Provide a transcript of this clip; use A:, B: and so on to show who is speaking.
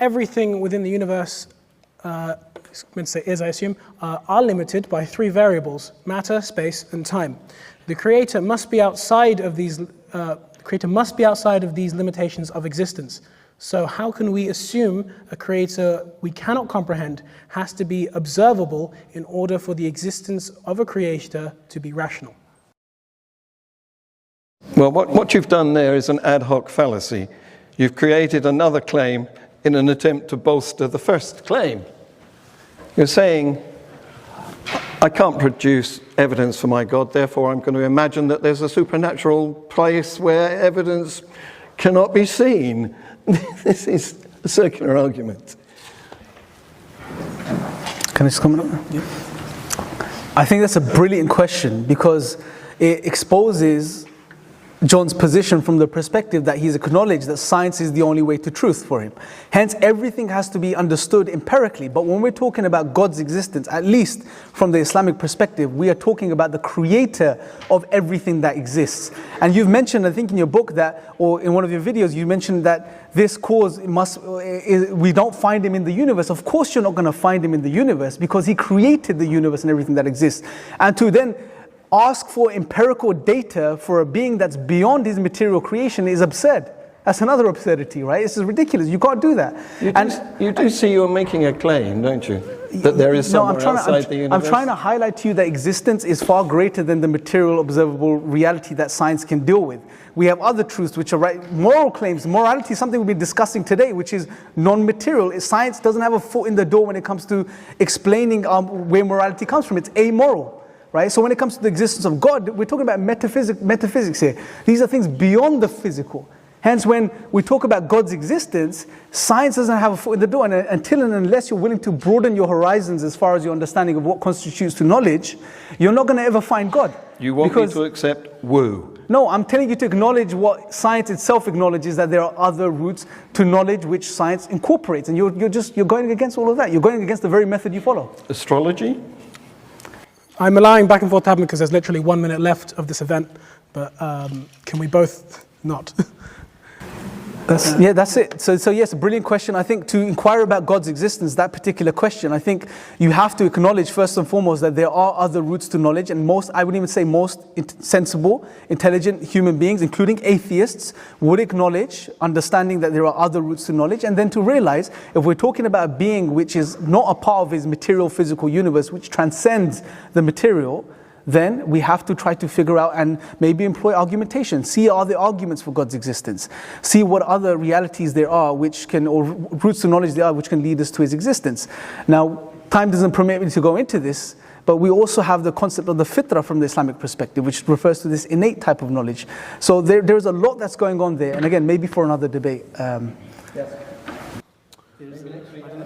A: everything within the universe, I assume, are limited by three variables: matter, space, and time. The Creator must be outside of these. Limitations of existence. So how can we assume a Creator we cannot comprehend has to be observable in order for the existence of a Creator to be rational?
B: Well, what you've done there is an ad hoc fallacy. You've created another claim in an attempt to bolster the first claim. You're saying, I can't produce evidence for my God, therefore I'm going to imagine that there's a supernatural place where evidence cannot be seen. This is a circular argument.
C: Can I just comment on that? Yeah. I think that's a brilliant question because it exposes John's position from the perspective that he's acknowledged that science is the only way to truth for him. Hence, everything has to be understood empirically. But when we're talking about God's existence, at least from the Islamic perspective, we are talking about the creator of everything that exists. And you've mentioned, I think in your book that, or in one of your videos, you mentioned that this cause we don't find him in the universe. Of course you're not going to find him in the universe because he created the universe and everything that exists. And to then ask for empirical data for a being that's beyond his material creation is absurd. That's another absurdity, right? This is ridiculous. You can't do that.
B: You do see you're making a claim, don't you? That there is somewhere outside the universe?
C: I'm trying to highlight to you that existence is far greater than the material observable reality that science can deal with. We have other truths which are right. Moral claims, morality is something we've been discussing today, which is non-material. Science doesn't have a foot in the door when it comes to explaining where morality comes from. It's amoral. Right? So when it comes to the existence of God, we're talking about metaphysics here. These are things beyond the physical. Hence, when we talk about God's existence, science doesn't have a foot in the door. And until and unless you're willing to broaden your horizons as far as your understanding of what constitutes to knowledge, you're not going to ever find God.
B: You want me to accept woo?
C: No, I'm telling you to acknowledge what science itself acknowledges, that there are other routes to knowledge which science incorporates. And you're going against all of that. You're going against the very method you follow.
B: Astrology?
A: I'm allowing back and forth to happen because there's literally 1 minute left of this event, but can we both not?
C: That's it. So yes, a brilliant question. I think to inquire about God's existence, that particular question, I think you have to acknowledge first and foremost that there are other routes to knowledge, and I would even say most sensible, intelligent human beings, including atheists, would acknowledge understanding that there are other routes to knowledge, and then to realize if we're talking about a being which is not a part of his material physical universe, which transcends the material, then we have to try to figure out and maybe employ argumentation. See are there arguments for God's existence. See what other realities there are which can, or routes to knowledge there are which can lead us to his existence. Now, time doesn't permit me to go into this, but we also have the concept of the fitrah from the Islamic perspective, which refers to this innate type of knowledge. So there's a lot that's going on there. And again, maybe for another debate.
D: Yes.